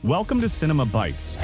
Welcome to Cinema Bites.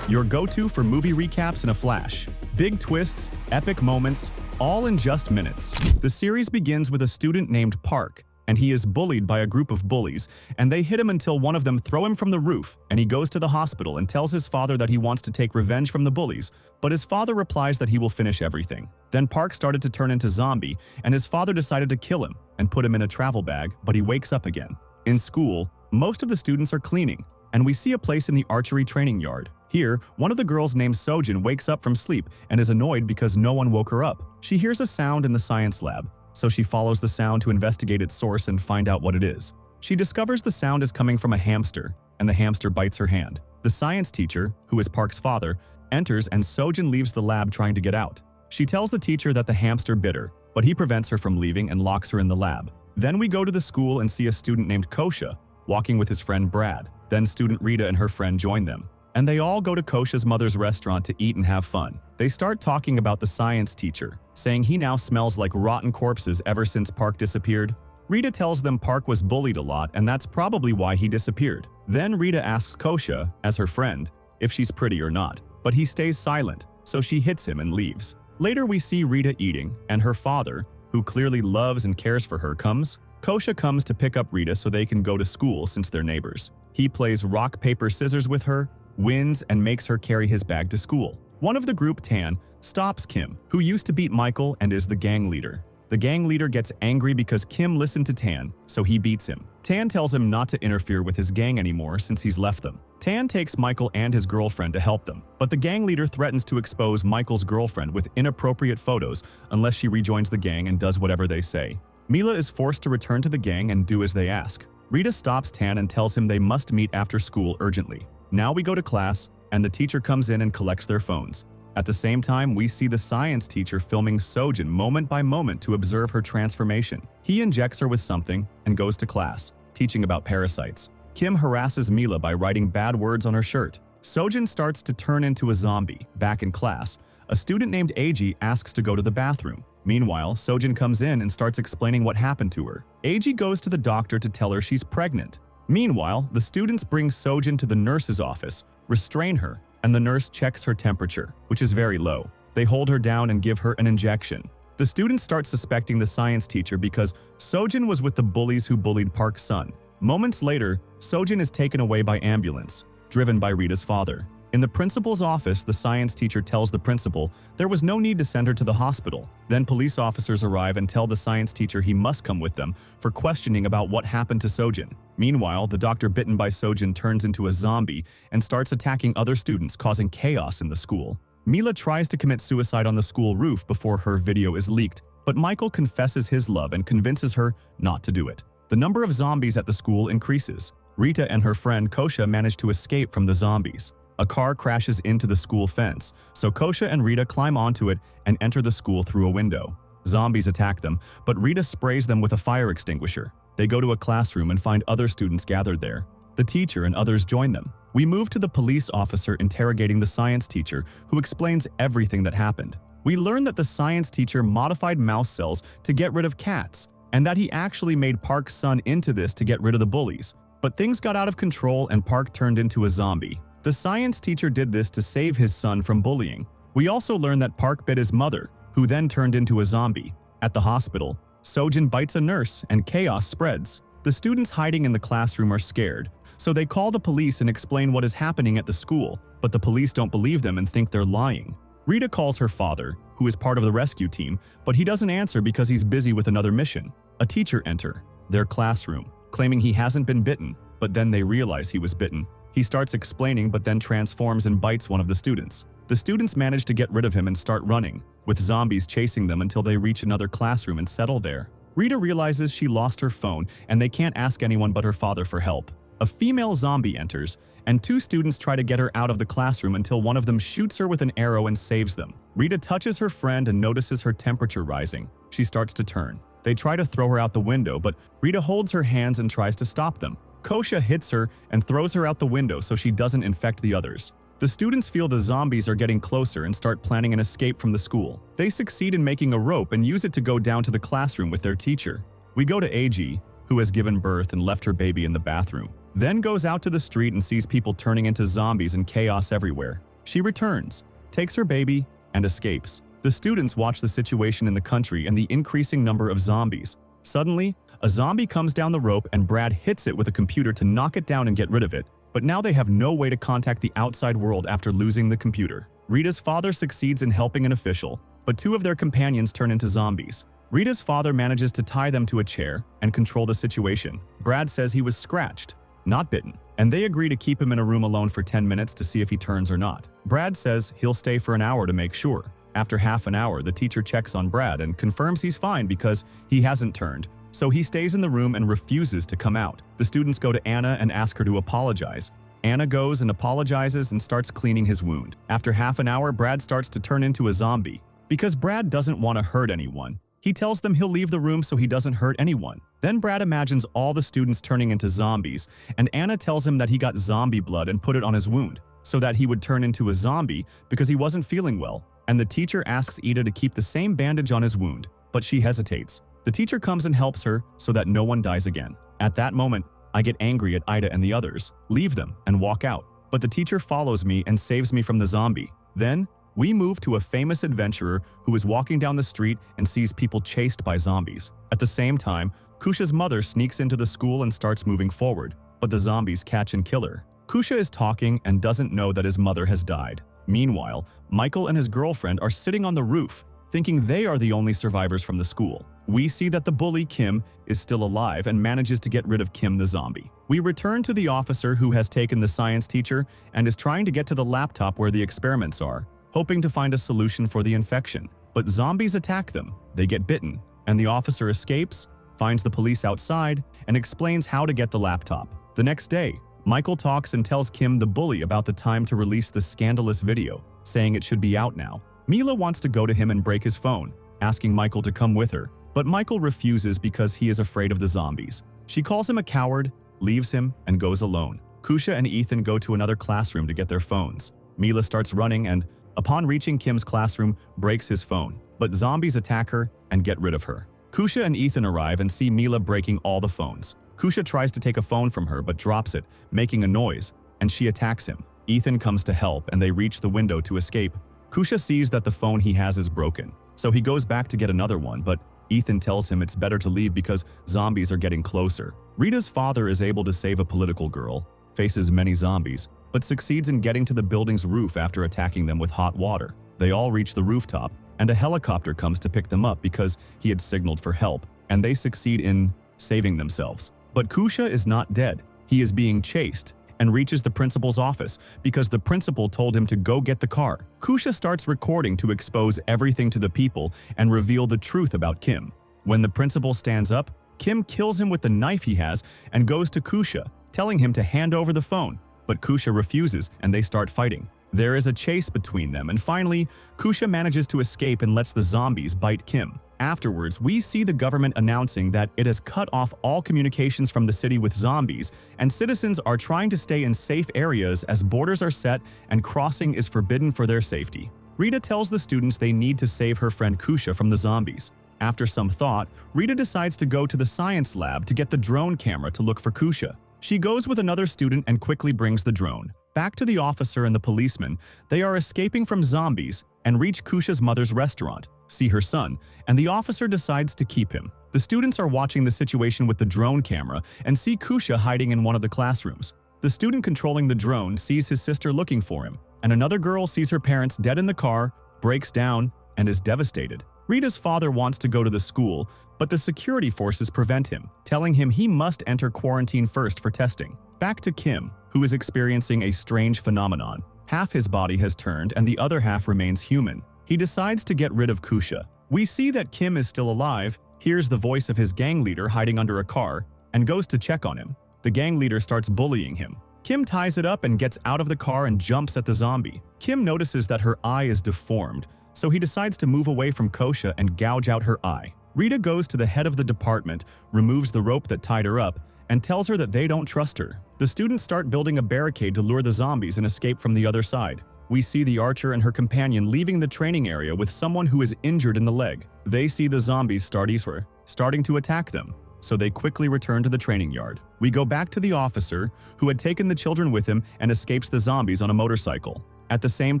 Your go-to for movie recaps in a flash. Big twists, epic moments, all in just minutes. The series begins with a student named Park, and he is bullied by a group of bullies, and they hit him until one of them throw him from the roof, and he goes to the hospital and tells his father that he wants to take revenge from the bullies, but his father replies that he will finish everything. Then Park started to turn into zombie, and his father decided to kill him and put him in a travel bag, but he wakes up again. In school, most of the students are cleaning, and we see a place in the archery training yard. Here, one of the girls named Sojin wakes up from sleep and is annoyed because no one woke her up. She hears a sound in the science lab, so she follows the sound to investigate its source and find out what it is. She discovers the sound is coming from a hamster, and the hamster bites her hand. The science teacher, who is Park's father, enters and Sojin leaves the lab trying to get out. She tells the teacher that the hamster bit her, but he prevents her from leaving and locks her in the lab. Then we go to the school and see a student named Kosha walking with his friend Brad. Then student Rita and her friend join them, and they all go to Kosha's mother's restaurant to eat and have fun. They start talking about the science teacher, saying he now smells like rotten corpses ever since Park disappeared. Rita tells them Park was bullied a lot and that's probably why he disappeared. Then Rita asks Kosha, as her friend, if she's pretty or not, but he stays silent, so she hits him and leaves. Later we see Rita eating, and her father, who clearly loves and cares for her, comes. Kosha comes to pick up Rita so they can go to school since they're neighbors. He plays rock, paper, scissors with her, wins, and makes her carry his bag to school. One of the group, Tan, stops Kim, who used to beat Michael and is the gang leader. The gang leader gets angry because Kim listened to Tan, so he beats him. Tan tells him not to interfere with his gang anymore since he's left them. Tan takes Michael and his girlfriend to help them, but the gang leader threatens to expose Michael's girlfriend with inappropriate photos unless she rejoins the gang and does whatever they say. Mila is forced to return to the gang and do as they ask. Rita stops Tan and tells him they must meet after school urgently. Now we go to class, and the teacher comes in and collects their phones. At the same time, we see the science teacher filming Sojin moment by moment to observe her transformation. He injects her with something and goes to class, teaching about parasites. Kim harasses Mila by writing bad words on her shirt. Sojin starts to turn into a zombie. Back in class, a student named Eiji asks to go to the bathroom. Meanwhile, Sojin comes in and starts explaining what happened to her. Eiji goes to the doctor to tell her she's pregnant. Meanwhile, the students bring Sojin to the nurse's office, restrain her, and the nurse checks her temperature, which is very low. They hold her down and give her an injection. The students start suspecting the science teacher because Sojin was with the bullies who bullied Park's son. Moments later, Sojin is taken away by ambulance, driven by Rita's father. In the principal's office, the science teacher tells the principal there was no need to send her to the hospital. Then police officers arrive and tell the science teacher he must come with them for questioning about what happened to Sojin. Meanwhile, the doctor bitten by Sojin turns into a zombie and starts attacking other students, causing chaos in the school. Mila tries to commit suicide on the school roof before her video is leaked, but Michael confesses his love and convinces her not to do it. The number of zombies at the school increases. Rita and her friend Kosha manage to escape from the zombies. A car crashes into the school fence, so Kosha and Rita climb onto it and enter the school through a window. Zombies attack them, but Rita sprays them with a fire extinguisher. They go to a classroom and find other students gathered there. The teacher and others join them. We move to the police officer interrogating the science teacher, who explains everything that happened. We learn that the science teacher modified mouse cells to get rid of cats, and that he actually made Park's son into this to get rid of the bullies. But things got out of control and Park turned into a zombie. The science teacher did this to save his son from bullying. We also learn that Park bit his mother, who then turned into a zombie. At the hospital, Sojin bites a nurse and chaos spreads. The students hiding in the classroom are scared, so they call the police and explain what is happening at the school, but the police don't believe them and think they're lying. Rita calls her father, who is part of the rescue team, but he doesn't answer because he's busy with another mission. A teacher enter their classroom, claiming he hasn't been bitten, but then they realize he was bitten. He starts explaining but then transforms and bites one of the students. The students manage to get rid of him and start running, with zombies chasing them until they reach another classroom and settle there. Rita realizes she lost her phone and they can't ask anyone but her father for help. A female zombie enters, and two students try to get her out of the classroom until one of them shoots her with an arrow and saves them. Rita touches her friend and notices her temperature rising. She starts to turn. They try to throw her out the window, but Rita holds her hands and tries to stop them. Kosha hits her and throws her out the window so she doesn't infect the others. The students feel the zombies are getting closer and start planning an escape from the school. They succeed in making a rope and use it to go down to the classroom with their teacher. We go to AG, who has given birth and left her baby in the bathroom, then goes out to the street and sees people turning into zombies and chaos everywhere. She returns, takes her baby, and escapes. The students watch the situation in the country and the increasing number of zombies. Suddenly, a zombie comes down the rope and Brad hits it with a computer to knock it down and get rid of it. But now they have no way to contact the outside world after losing the computer. Rita's father succeeds in helping an official, but two of their companions turn into zombies. Rita's father manages to tie them to a chair and control the situation. Brad says he was scratched, not bitten, and they agree to keep him in a room alone for 10 minutes to see if he turns or not. Brad says he'll stay for an hour to make sure. After half an hour, the teacher checks on Brad and confirms he's fine because he hasn't turned, so he stays in the room and refuses to come out. The students go to Anna and ask her to apologize. Anna goes and apologizes and starts cleaning his wound. After half an hour, Brad starts to turn into a zombie. Because Brad doesn't want to hurt anyone, he tells them he'll leave the room so he doesn't hurt anyone. Then Brad imagines all the students turning into zombies, and Anna tells him that he got zombie blood and put it on his wound, so that he would turn into a zombie because he wasn't feeling well. And the teacher asks Ida to keep the same bandage on his wound, but she hesitates. The teacher comes and helps her so that no one dies again. At that moment, I get angry at Ida and the others, leave them, and walk out. But the teacher follows me and saves me from the zombie. Then, we move to a famous adventurer who is walking down the street and sees people chased by zombies. At the same time, Kusha's mother sneaks into the school and starts moving forward, but the zombies catch and kill her. Kusha is talking and doesn't know that his mother has died. Meanwhile, Michael and his girlfriend are sitting on the roof, thinking they are the only survivors from the school. We see that the bully, Kim, is still alive and manages to get rid of Kim the zombie. We return to the officer who has taken the science teacher and is trying to get to the laptop where the experiments are, hoping to find a solution for the infection. But zombies attack them, they get bitten, and the officer escapes, finds the police outside, and explains how to get the laptop. The next day, Michael talks and tells Kim the bully about the time to release the scandalous video, saying it should be out now. Mila wants to go to him and break his phone, asking Michael to come with her, but Michael refuses because he is afraid of the zombies. She calls him a coward, leaves him, and goes alone. Kusha and Ethan go to another classroom to get their phones. Mila starts running and, upon reaching Kim's classroom, breaks his phone, but zombies attack her and get rid of her. Kusha and Ethan arrive and see Mila breaking all the phones. Kusha tries to take a phone from her but drops it, making a noise, and she attacks him. Ethan comes to help and they reach the window to escape. Kusha sees that the phone he has is broken, so he goes back to get another one, but Ethan tells him it's better to leave because zombies are getting closer. Rita's father is able to save a political girl, faces many zombies, but succeeds in getting to the building's roof after attacking them with hot water. They all reach the rooftop, and a helicopter comes to pick them up because he had signaled for help, and they succeed in saving themselves. But Kusha is not dead. He is being chased and reaches the principal's office because the principal told him to go get the car. Kusha starts recording to expose everything to the people and reveal the truth about Kim. When the principal stands up, Kim kills him with the knife he has and goes to Kusha, telling him to hand over the phone. But Kusha refuses and they start fighting. There is a chase between them, and finally, Kusha manages to escape and lets the zombies bite Kim. Afterwards, we see the government announcing that it has cut off all communications from the city with zombies, and citizens are trying to stay in safe areas as borders are set and crossing is forbidden for their safety. Rita tells the students they need to save her friend Kusha from the zombies. After some thought, Rita decides to go to the science lab to get the drone camera to look for Kusha. She goes with another student and quickly brings the drone. Back to the officer and the policeman, they are escaping from zombies and reach Kusha's mother's restaurant, see her son, and the officer decides to keep him. The students are watching the situation with the drone camera and see Kusha hiding in one of the classrooms. The student controlling the drone sees his sister looking for him, and another girl sees her parents dead in the car, breaks down, and is devastated. Rita's father wants to go to the school, but the security forces prevent him, telling him he must enter quarantine first for testing. Back to Kim, who is experiencing a strange phenomenon. Half his body has turned and the other half remains human. He decides to get rid of Kusha. We see that Kim is still alive, hears the voice of his gang leader hiding under a car, and goes to check on him. The gang leader starts bullying him. Kim ties it up and gets out of the car and jumps at the zombie. Kim notices that her eye is deformed, so he decides to move away from Kusha and gouge out her eye. Rita goes to the head of the department, removes the rope that tied her up, and tells her that they don't trust her. The students start building a barricade to lure the zombies and escape from the other side. We see the archer and her companion leaving the training area with someone who is injured in the leg. They see the zombies starting to attack them, so they quickly return to the training yard. We go back to the officer, who had taken the children with him and escapes the zombies on a motorcycle. At the same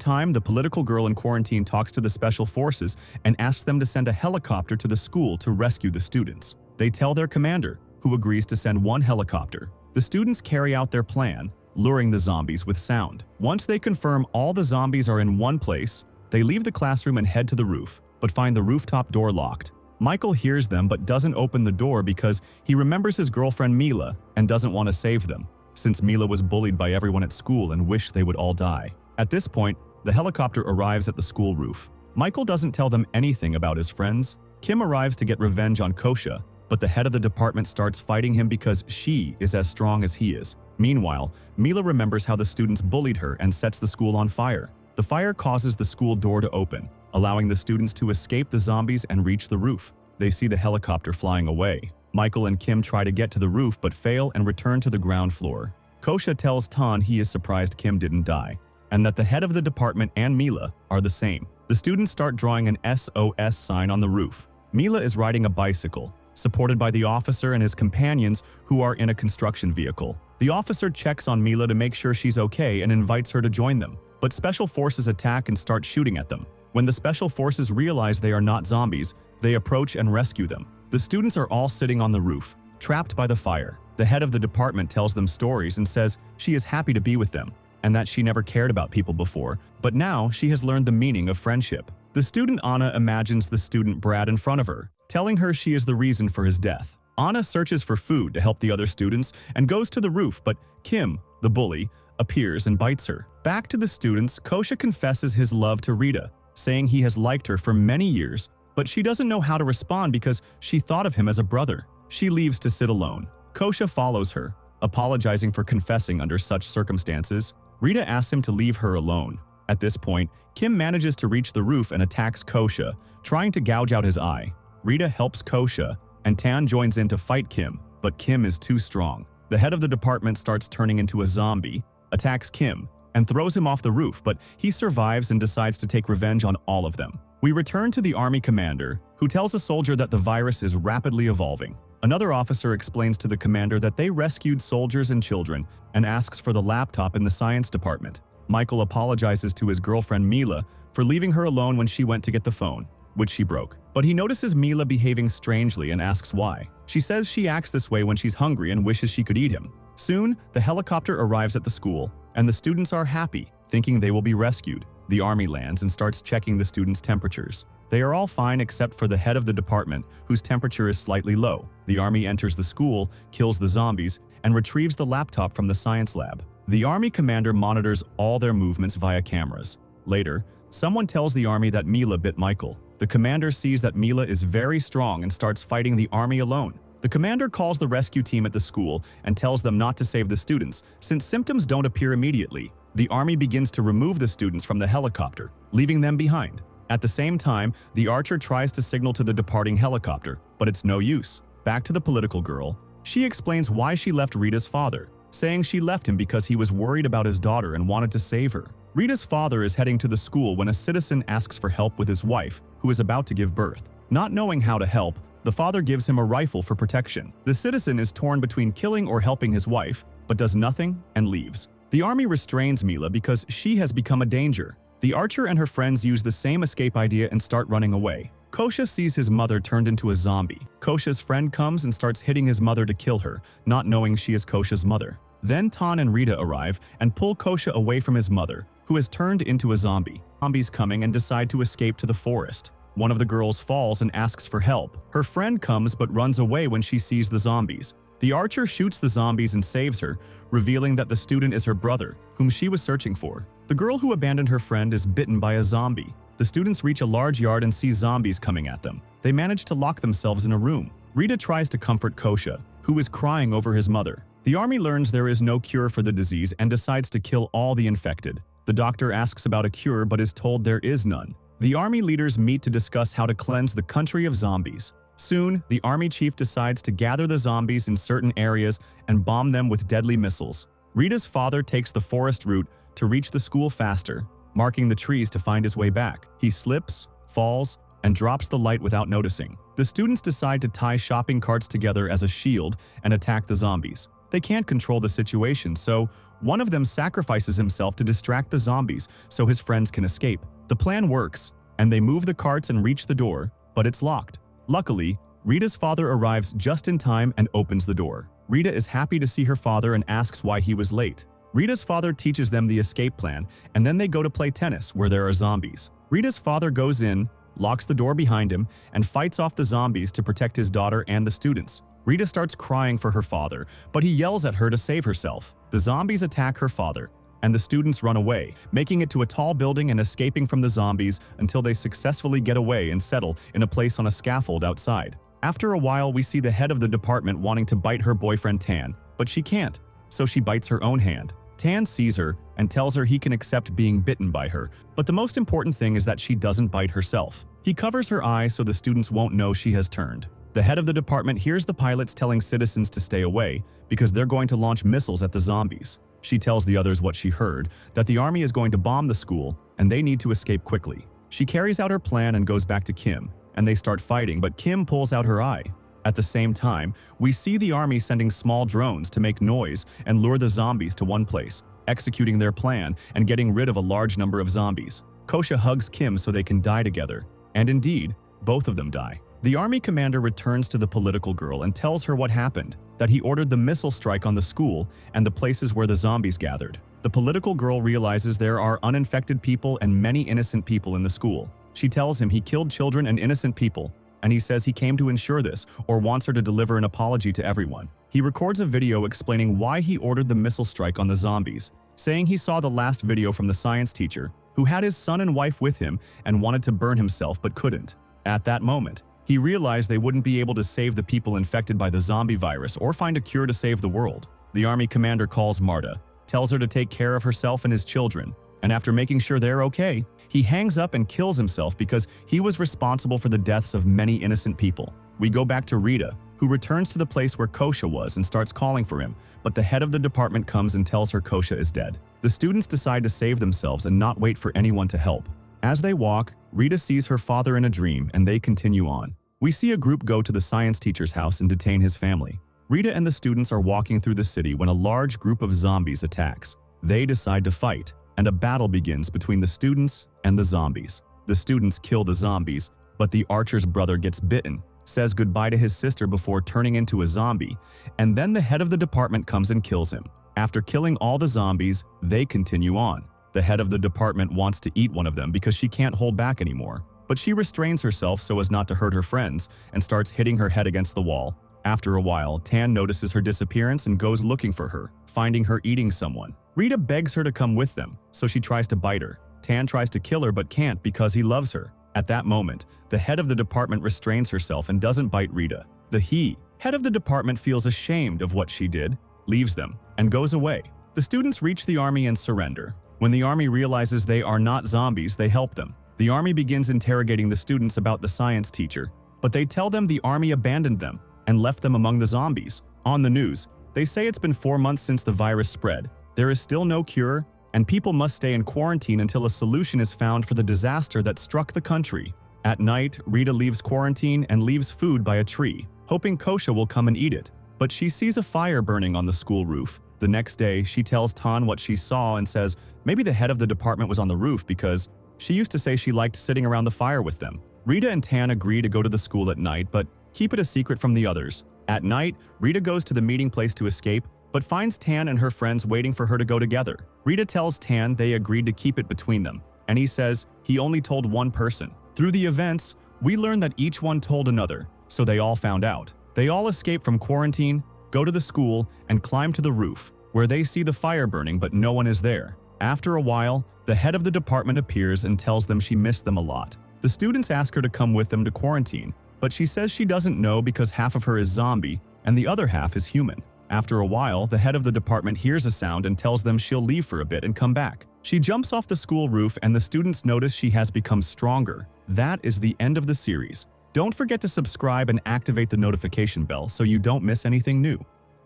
time, the political girl in quarantine talks to the special forces and asks them to send a helicopter to the school to rescue the students. They tell their commander, who agrees to send one helicopter. The students carry out their plan, luring the zombies with sound. Once they confirm all the zombies are in one place, they leave the classroom and head to the roof, but find the rooftop door locked. Michael hears them but doesn't open the door because he remembers his girlfriend Mila and doesn't want to save them, since Mila was bullied by everyone at school and wished they would all die. At this point, the helicopter arrives at the school roof. Michael doesn't tell them anything about his friends. Kim arrives to get revenge on Kosha, but the head of the department starts fighting him because she is as strong as he is. Meanwhile, Mila remembers how the students bullied her and sets the school on fire. The fire causes the school door to open, allowing the students to escape the zombies and reach the roof. They see the helicopter flying away. Michael and Kim try to get to the roof but fail and return to the ground floor. Kosha tells Tan he is surprised Kim didn't die, and that the head of the department and Mila are the same. The students start drawing an SOS sign on the roof. Mila is riding a bicycle, supported by the officer and his companions who are in a construction vehicle. The officer checks on Mila to make sure she's okay and invites her to join them, but special forces attack and start shooting at them. When the special forces realize they are not zombies, they approach and rescue them. The students are all sitting on the roof, trapped by the fire. The head of the department tells them stories and says she is happy to be with them, and that she never cared about people before, but now she has learned the meaning of friendship. The student Anna imagines the student Brad in front of her, telling her she is the reason for his death. Anna searches for food to help the other students and goes to the roof, but Kim, the bully, appears and bites her. Back to the students, Kosha confesses his love to Rita, saying he has liked her for many years, but she doesn't know how to respond because she thought of him as a brother. She leaves to sit alone. Kosha follows her, apologizing for confessing under such circumstances. Rita asks him to leave her alone. At this point, Kim manages to reach the roof and attacks Kosha, trying to gouge out his eye. Rita helps Kosha, and Tan joins in to fight Kim, but Kim is too strong. The head of the department starts turning into a zombie, attacks Kim, and throws him off the roof, but he survives and decides to take revenge on all of them. We return to the army commander, who tells a soldier that the virus is rapidly evolving. Another officer explains to the commander that they rescued soldiers and children and asks for the laptop in the science department. Michael apologizes to his girlfriend Mila for leaving her alone when she went to get the phone, which she broke. But he notices Mila behaving strangely and asks why. She says she acts this way when she's hungry and wishes she could eat him. Soon, the helicopter arrives at the school, and the students are happy, thinking they will be rescued. The army lands and starts checking the students' temperatures. They are all fine except for the head of the department, whose temperature is slightly low. The army enters the school, kills the zombies, and retrieves the laptop from the science lab. The army commander monitors all their movements via cameras. Later, someone tells the army that Mila bit Michael. The commander sees that Mila is very strong and starts fighting the army alone. The commander calls the rescue team at the school and tells them not to save the students, since symptoms don't appear immediately. The army begins to remove the students from the helicopter, leaving them behind. At the same time, the archer tries to signal to the departing helicopter, but it's no use. Back to the political girl, she explains why she left Rita's father, saying she left him because he was worried about his daughter and wanted to save her. Rita's father is heading to the school when a citizen asks for help with his wife, who is about to give birth. Not knowing how to help, the father gives him a rifle for protection. The citizen is torn between killing or helping his wife, but does nothing and leaves. The army restrains Mila because she has become a danger. The archer and her friends use the same escape idea and start running away. Kosha sees his mother turned into a zombie. Kosha's friend comes and starts hitting his mother to kill her, not knowing she is Kosha's mother. Then Tan and Rita arrive and pull Kosha away from his mother, who has turned into a zombie. Zombies coming and decide to escape to the forest. One of the girls falls and asks for help. Her friend comes but runs away when she sees the zombies. The archer shoots the zombies and saves her, revealing that the student is her brother, whom she was searching for. The girl who abandoned her friend is bitten by a zombie. The students reach a large yard and see zombies coming at them. They manage to lock themselves in a room. Rita tries to comfort Kosha, who is crying over his mother. The army learns there is no cure for the disease and decides to kill all the infected. The doctor asks about a cure but is told there is none. The army leaders meet to discuss how to cleanse the country of zombies. Soon, the army chief decides to gather the zombies in certain areas and bomb them with deadly missiles. Rita's father takes the forest route to reach the school faster, marking the trees to find his way back. He slips, falls, and drops the light without noticing. The students decide to tie shopping carts together as a shield and attack the zombies. They can't control the situation, so one of them sacrifices himself to distract the zombies so his friends can escape. The plan works, and they move the carts and reach the door, but it's locked. Luckily, Rita's father arrives just in time and opens the door. Rita is happy to see her father and asks why he was late. Rita's father teaches them the escape plan, and then they go to play tennis where there are zombies. Rita's father goes in, locks the door behind him, and fights off the zombies to protect his daughter and the students. Rita starts crying for her father, but he yells at her to save herself. The zombies attack her father, and the students run away, making it to a tall building and escaping from the zombies until they successfully get away and settle in a place on a scaffold outside. After a while, we see the head of the department wanting to bite her boyfriend Tan, but she can't, so she bites her own hand. Tan sees her and tells her he can accept being bitten by her, but the most important thing is that she doesn't bite herself. He covers her eyes so the students won't know she has turned. The head of the department hears the pilots telling citizens to stay away because they're going to launch missiles at the zombies. She tells the others what she heard, that the army is going to bomb the school and they need to escape quickly. She carries out her plan and goes back to Kim, and they start fighting, but Kim pulls out her eye. At the same time, we see the army sending small drones to make noise and lure the zombies to one place, executing their plan and getting rid of a large number of zombies. Kosha hugs Kim so they can die together, and indeed, both of them die. The army commander returns to the political girl and tells her what happened, that he ordered the missile strike on the school and the places where the zombies gathered. The political girl realizes there are uninfected people and many innocent people in the school. She tells him he killed children and innocent people, and he says he came to ensure this or wants her to deliver an apology to everyone. He records a video explaining why he ordered the missile strike on the zombies, saying he saw the last video from the science teacher, who had his son and wife with him and wanted to burn himself but couldn't. At that moment, he realized they wouldn't be able to save the people infected by the zombie virus or find a cure to save the world. The army commander calls Marta, tells her to take care of herself and his children, and after making sure they're okay, he hangs up and kills himself because he was responsible for the deaths of many innocent people. We go back to Rita, who returns to the place where Kosha was and starts calling for him, but the head of the department comes and tells her Kosha is dead. The students decide to save themselves and not wait for anyone to help. As they walk, Rita sees her father in a dream and they continue on. We see a group go to the science teacher's house and detain his family. Rita and the students are walking through the city when a large group of zombies attacks. They decide to fight, and a battle begins between the students and the zombies. The students kill the zombies, but the archer's brother gets bitten, says goodbye to his sister before turning into a zombie, and then the head of the department comes and kills him. After killing all the zombies, they continue on. The head of the department wants to eat one of them because she can't hold back anymore, but she restrains herself so as not to hurt her friends and starts hitting her head against the wall. After a while, Tan notices her disappearance and goes looking for her, finding her eating someone. Rita begs her to come with them, so she tries to bite her. Tan tries to kill her but can't because he loves her. At that moment, the head of the department restrains herself and doesn't bite Rita. The head of the department feels ashamed of what she did, leaves them, and goes away. The students reach the army and surrender. When the army realizes they are not zombies, they help them. The army begins interrogating the students about the science teacher, but they tell them the army abandoned them and left them among the zombies. On the news, they say it's been 4 months since the virus spread. There is still no cure, and people must stay in quarantine until a solution is found for the disaster that struck the country. At night, Rita leaves quarantine and leaves food by a tree, hoping Kosha will come and eat it. But she sees a fire burning on the school roof. The next day, she tells Tan what she saw and says maybe the head of the department was on the roof because she used to say she liked sitting around the fire with them. Rita and Tan agree to go to the school at night, but keep it a secret from the others. At night, Rita goes to the meeting place to escape, but finds Tan and her friends waiting for her to go together. Rita tells Tan they agreed to keep it between them, and he says he only told one person. Through the events, we learn that each one told another, so they all found out. They all escape from quarantine, go to the school, and climb to the roof, where they see the fire burning but no one is there. After a while, the head of the department appears and tells them she missed them a lot. The students ask her to come with them to quarantine, but she says she doesn't know because half of her is zombie and the other half is human. After a while, the head of the department hears a sound and tells them she'll leave for a bit and come back. She jumps off the school roof and the students notice she has become stronger. That is the end of the series. Don't forget to subscribe and activate the notification bell so you don't miss anything new.